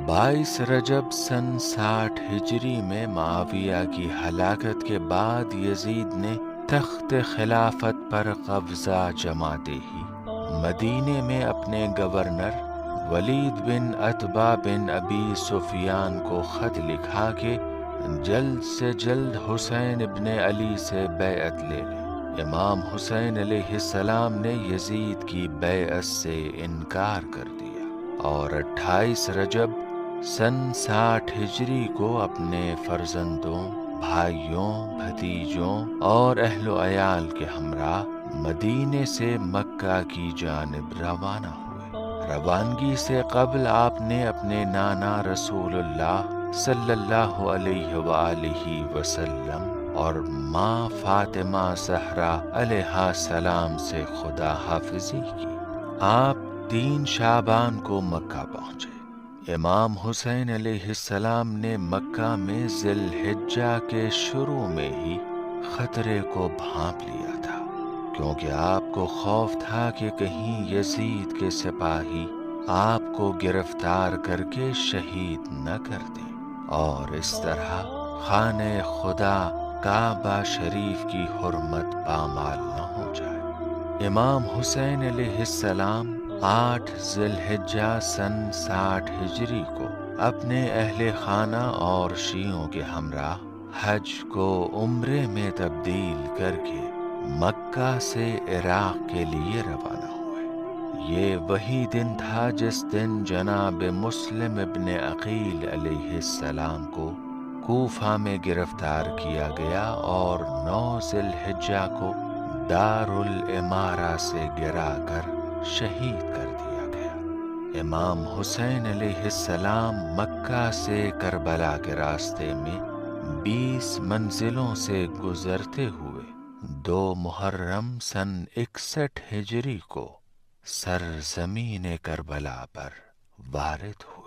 22 رجب سن 60 ہجری میں معاویہ کی ہلاکت کے بعد یزید نے تخت خلافت پر قبضہ جما دے ہی مدینے میں اپنے گورنر ولید بن عتبہ بن ابی سفیان کو خط لکھا کہ جلد سے جلد حسین ابن علی سے بیعت لے لیں۔ امام حسین علیہ السلام نے یزید کی بیعت سے انکار کر دیا اور 28 رجب سن 60 ہجری کو اپنے فرزندوں، بھائیوں، بھتیجوں اور اہل و عیال کے ہمراہ مدینے سے مکہ کی جانب روانہ ہوئے۔ روانگی سے قبل آپ نے اپنے نانا رسول اللہ صلی اللہ علیہ وآلہ وسلم اور ماں فاطمہ زہرا علیہ السلام سے خدا حافظی کی۔ آپ 3 شعبان کو مکہ پہنچے۔ امام حسین علیہ السلام نے مکہ میں ذی الحجہ کے شروع میں ہی خطرے کو بھانپ لیا تھا، کیونکہ آپ کو خوف تھا کہ کہیں یزید کے سپاہی آپ کو گرفتار کر کے شہید نہ کر دیں اور اس طرح خانہ خدا کعبہ شریف کی حرمت پامال نہ ہو جائے۔ امام حسین علیہ السلام 8 ذی الحجہ سن 60 ہجری کو اپنے اہل خانہ اور شیعوں کے ہمراہ حج کو عمرے میں تبدیل کر کے مکہ سے عراق کے لیے روانہ ہوئے۔ یہ وہی دن تھا جس دن جناب مسلم ابن عقیل علیہ السلام کو کوفہ میں گرفتار کیا گیا اور 9 ذی الحجہ کو دار الامارہ سے گرا کر شہید کر دیا گیا۔ امام حسین علیہ السلام مکہ سے کربلا کے راستے میں 20 منزلوں سے گزرتے ہوئے 2 محرم سن 61 ہجری کو سرزمین کربلا پر وارد ہوئے۔